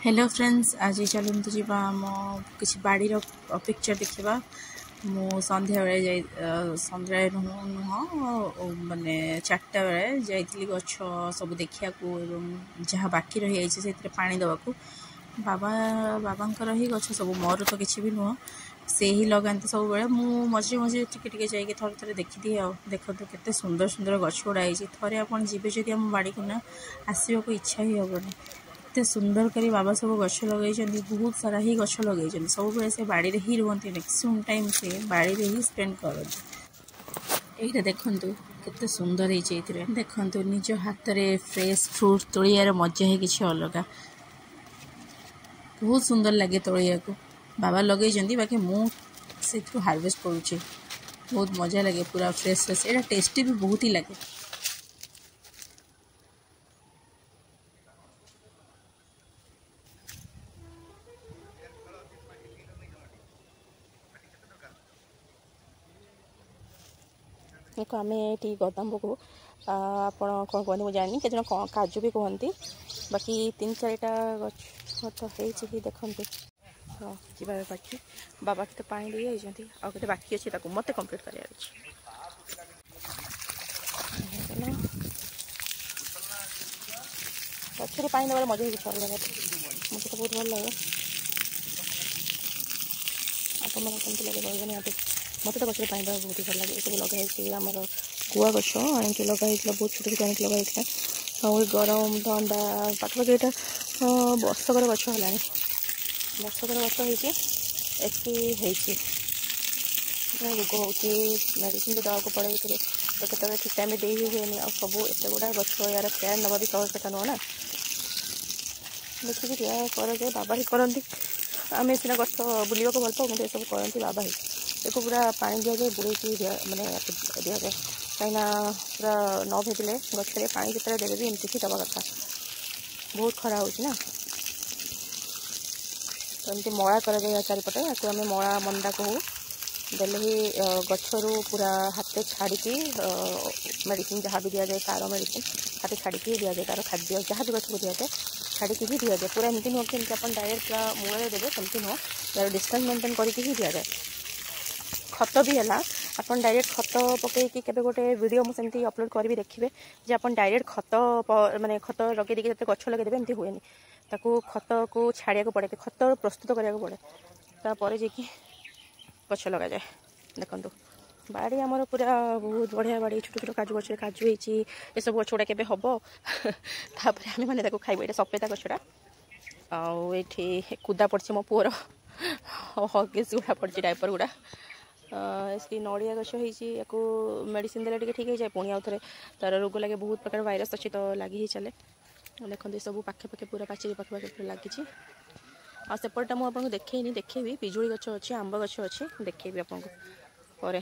Hello friends, आज चलते जावा आम किसी बाड़ी पिक्चर देखा। मु संध्या बेले संध्या नुह माने 4टा बेले जाइली गछ सब देखा जहाँ बाकी रही से पानी दवाक बाबा ही गछ सब मोर तो किसी भी नुह से ही लगाते सब बेले मु मझे मझे टिके जाइए थर थे देखी देखो केते सुंदर सुंदर गछ गुड़ा थे आप जी आम बाड़ी को ना आसवाक इच्छा ही हेनी। एत सुंदर करी बाबा सब गछ लगे बहुत सारा ही गछ लगे सब से बाड़ी ही रुहति मैक्सिमम टाइम से बाड़ी ही स्पेंड करते। यहाँ देखु केते सुंदर है देखु निज हाथ में फ्रेश फ्रूट तोड़ियार मजा ही किसी अलग बहुत सुंदर लगे तोड़िया को बाबा लगे बाकी मुझे हार्वेस्ट करुचे बहुत मजा लगे पूरा फ्रेश फ्रेश यहाँ टेस्टी भी बहुत ही लगे। देखो आम ये गदाम को आप कौन कहते मुझे जानी के काजू भी कहती बाकी 3-4टा गछ तो होती देखते जी बाकी बाबा के पानी दे जाती आते बाकी अच्छी मत कंप्लीट कर गचर पानी देवार मजा ही अलग मुझे तो बहुत भल लगे आप कमी लगे कहते निहत मत तो गचर पानी देवा बहुत ही भल लगे सब लगे आमर गुआ गछ आनी लगाई बहुत छोट छोट आनी लगाई और गरम ठंडा पाखापाखि यहाँ वर्षकर गछ है वर्षकर गछ होती रोग हो मेडिसिन भी दवा को पड़े तो केत ठीक टाइम दे ही हुए आ सब एत गुड़ा गछ यार केयर नवा भी सहज कथा नुह ना देखिए दिया कर बाबा ही करती आम सीना गछ बुलवा को भल पाओ ये सब करती बाबा ही एक पूरा पानी दि जाए बुड़े माने दि जाए कहीं पूरा न भेदिले गचरे पानी जितने देवे भी एमती ही दवा कथा बहुत खरा हो तो एमती मड़ा कर चारिपटे या आम मड़ा मंदा कहू देले ही गचरू पूरा हाथ छाड़ी मेडिसिन जहाँ भी दि जाए तार मेडिसिन हाथ छाड़ी दि जाए तार खाद्य जहाँ भी गच को दि जाए छाड़ी ही दि जाए पूरा एमती नुह कि आप डायरेक्ट पूरा मूल देवे सेमती नुह यार डिस्टेंस मेंटेन करके ही दि जाए। खत भी है आप डायरेक्ट खत पकईकि केबे गोटे वीडियो मुझे अपलोड करी देखिए जे आप डायरेक्ट खत माने खत लगे देखिए गछ लगेदेवे एमती हुए ताकू खत को छाड़िया को पड़े खत प्रस्तुत करा पड़े तापर जे गछ लगा जाए। देखो बाड़ी आमर पूरा बहुत बढ़िया बाड़ी छोट छोट काजू गछ काजू ये सब गछ गुड़ा के हम तापर आम मैंने खाइबू ये सफेदा गछटा आठी कुदा पड़ी मो पुअर हगिस गुड़ा पड़ी डायपर गुड़ा इसकी नड़िया गछ हो मेडिसिन देले ठीक है जाए पुणी आउ थे तार रोग लगे बहुत प्रकार भाइरस अच्छी तो लगी ही चले देखते सब पाखे पाखे पूरा पाचेरी पाखे पाखे पूरा लगी सेपटा मुझे देखी पिजुड़ी गछ अच्छी आंब गछ अच्छी देखी आपको।